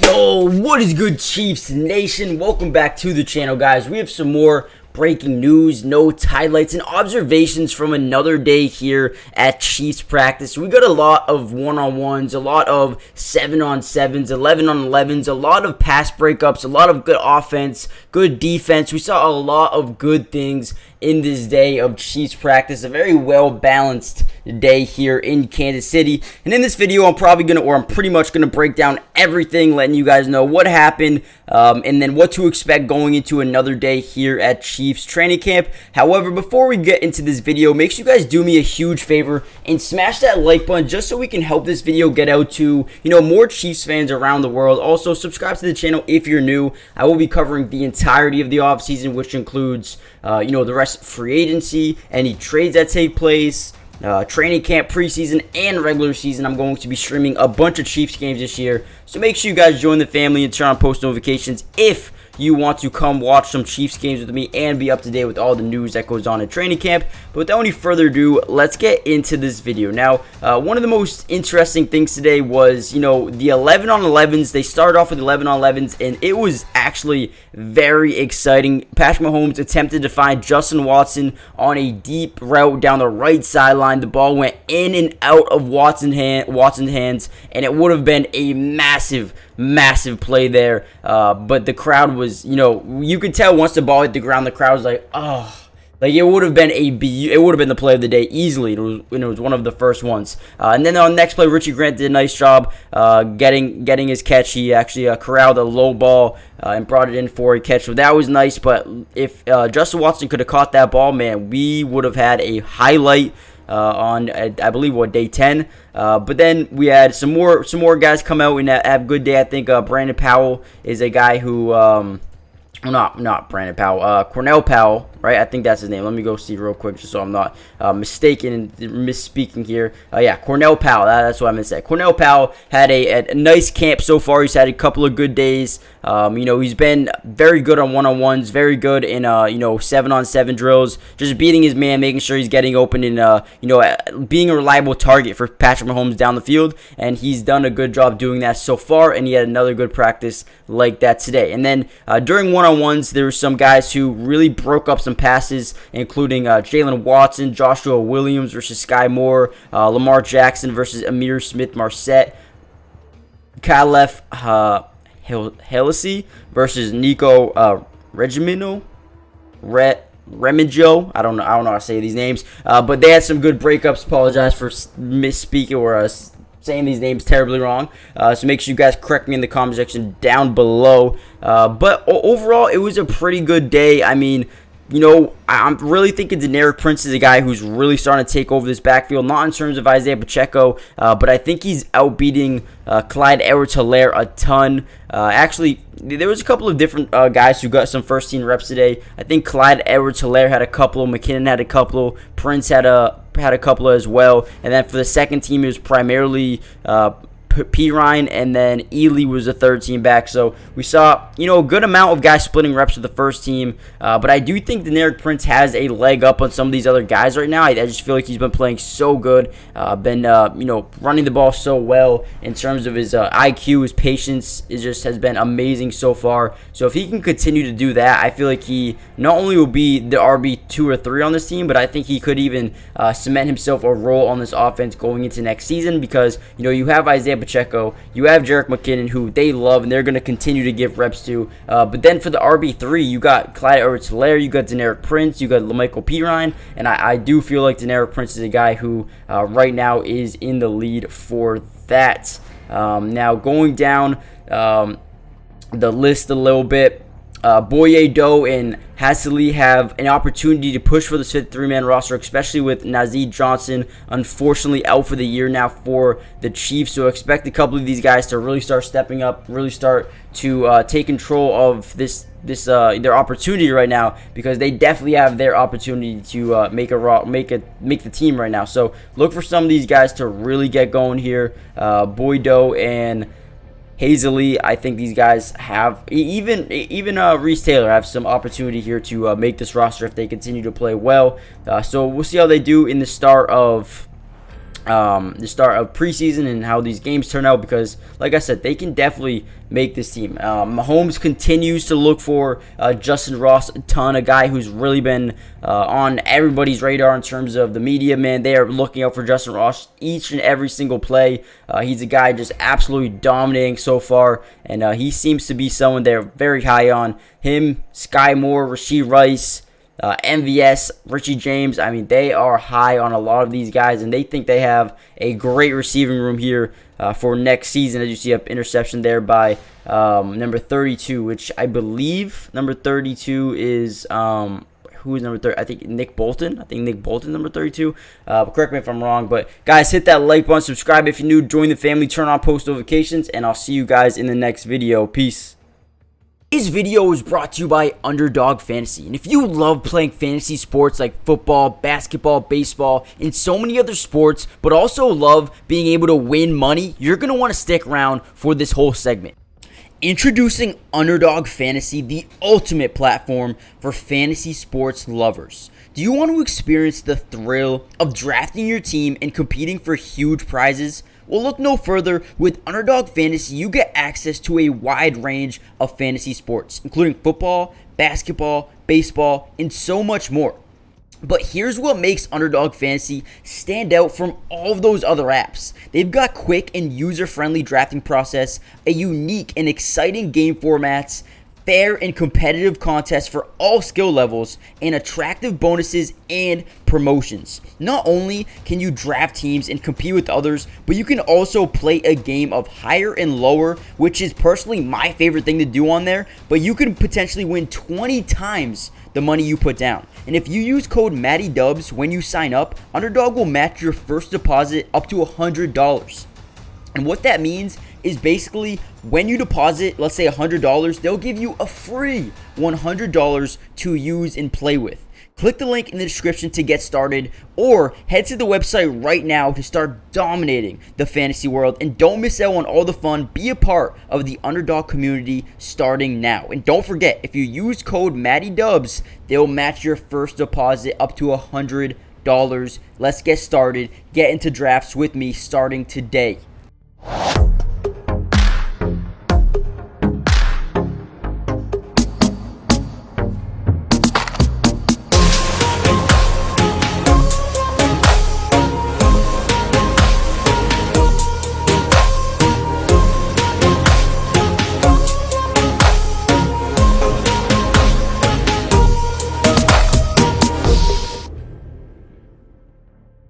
Yo, what is good, Chiefs Nation? Welcome back to the channel, guys. We have some more breaking news, notes, highlights, and observations from another day here at Chiefs practice. We got a lot of one-on-ones, a lot of 7-on-7s, 11-on-11s, a lot of pass breakups, a lot of good offense, good defense. We saw a lot of good things in this day of Chiefs practice, a very well-balanced day here in Kansas City. And in this video, I'm pretty much gonna break down everything, letting you guys know what happened, and then what to expect going into another day here at Chiefs training camp. However, before we get into this video, make sure you guys do me a huge favor and smash that like button just so we can help this video get out to, more Chiefs fans around the world. Also, subscribe to the channel if you're new. I will be covering the entirety of the offseason, which includes, the rest of free agency, any trades that take place, training camp, preseason, and regular season. I'm going to be streaming a bunch of Chiefs games this year, so make sure you guys join the family and turn on post notifications if you want to come watch some Chiefs games with me and be up to date with all the news that goes on in training camp. But without any further ado, let's get into this video. Now, one of the most interesting things today was, the 11-on-11s. They started off with 11-on-11s, and it was actually very exciting. Patrick Mahomes attempted to find Justyn Watson on a deep route down the right sideline. The ball went in and out of Watson's hands, and it would have been a massive play there, but the crowd was, you could tell once the ball hit the ground, the crowd was like, oh, like it would have been the play of the day easily. It was one of the first ones. And then on the next play, Richie Grant did a nice job getting his catch. He actually corralled a low ball and brought it in for a catch. So that was nice. But if Justyn Watson could have caught that ball, man, we would have had a highlight on I believe day 10. But then we had some more guys come out and have a good day. I think Brandon Powell is a guy who not Brandon Powell, Cornell Powell, right? I think that's his name. Let me go see real quick just so I'm not mistaken and misspeaking here. Yeah, Cornell Powell. That's what I meant to say. Cornell Powell had a nice camp so far. He's had a couple of good days. He's been very good on one-on-ones, very good in 7-on-7 drills, just beating his man, making sure he's getting open and being a reliable target for Patrick Mahomes down the field. And he's done a good job doing that so far. And he had another good practice like that today. And then during one-on-ones, there were some guys who really broke up some passes, including Jalen Watson, Joshua Williams versus Sky Moore, Lamar Jackson versus Amir Smith-Marset, Calef Helisy versus Nico Remigio. I don't know how to say these names, but they had some good breakups. Apologize for misspeaking or saying these names terribly wrong. So make sure you guys correct me in the comment section down below. But overall, it was a pretty good day. I mean, I'm really thinking Deneric Prince is a guy who's really starting to take over this backfield, not in terms of Isaiah Pacheco, but I think he's outbeating Clyde Edwards-Helaire a ton. Actually, there was a couple of different guys who got some first-team reps today. I think Clyde Edwards-Helaire had a couple, McKinnon had a couple, Prince had a couple as well, and then for the second team, it was primarily Pirine, and then Ely was the third team back. So we saw, a good amount of guys splitting reps with the first team. But I do think Deneric Prince has a leg up on some of these other guys right now. I just feel like he's been playing so good, running the ball so well in terms of his IQ, his patience has been amazing so far. So if he can continue to do that, I feel like he not only will be the RB2 or 3 on this team, but I think he could even cement himself a role on this offense going into next season because, you have Isaiah Pacheco, you have Jerick McKinnon, who they love and they're going to continue to give reps to. But then for the RB3, you got Clyde Edwards-Helaire, you got Deneric Prince, you got LaMichael Pirine, and I do feel like Deneric Prince is a guy who right now is in the lead for that. Now going down the list a little bit, Boye Doe and Hasili have an opportunity to push for the 53-man roster, especially with Nazeed Johnson unfortunately out for the year now for the Chiefs. So expect a couple of these guys to really start stepping up, really start to take control of their opportunity right now, because they definitely have their opportunity to make the team right now. So look for some of these guys to really get going here. Boydo and Hazley, I think these guys have, even Reese Taylor have some opportunity here to make this roster if they continue to play well. So we'll see how they do in the start of the start of preseason and how these games turn out, because like I said, they can definitely make this team. Mahomes continues to look for Justyn Ross a ton, a guy who's really been on everybody's radar in terms of the media. Man, they are looking out for Justyn Ross each and every single play. He's a guy just absolutely dominating so far, and he seems to be someone they're very high on. Him, Sky Moore, Rashee Rice, MVS, Richie James. I mean, they are high on a lot of these guys, and they think they have a great receiving room here for next season. As you see, an interception there by number 32, which I believe number 32 is who is number 30? I think Nick Bolton. I think Nick Bolton number 32. Correct me if I'm wrong. But guys, hit that like button, subscribe if you're new, join the family, turn on post notifications, and I'll see you guys in the next video. Peace. Today's video is brought to you by Underdog Fantasy, and if you love playing fantasy sports like football, basketball, baseball, and so many other sports, but also love being able to win money, you're going to want to stick around for this whole segment. Introducing Underdog Fantasy, the ultimate platform for fantasy sports lovers. Do you want to experience the thrill of drafting your team and competing for huge prizes? Well, look no further. With Underdog Fantasy, you get access to a wide range of fantasy sports, including football, basketball, baseball, and so much more. But here's what makes Underdog Fantasy stand out from all of those other apps. They've got quick and user-friendly drafting process, a unique and exciting game formats, fair and competitive contests for all skill levels, and attractive bonuses and promotions. Not only can you draft teams and compete with others, but you can also play a game of higher and lower, which is personally my favorite thing to do on there, but you can potentially win 20 times the money you put down. And if you use code MattyDubs when you sign up, Underdog will match your first deposit up to $100. And what that means is basically when you deposit, let's say $100, they'll give you a free $100 to use and play with. Click the link in the description to get started, or head to the website right now to start dominating the fantasy world. And don't miss out on all the fun. Be a part of the Underdog community starting now. And don't forget, if you use code MattyDubs, they'll match your first deposit up to $100. Let's get started. Get into drafts with me starting today.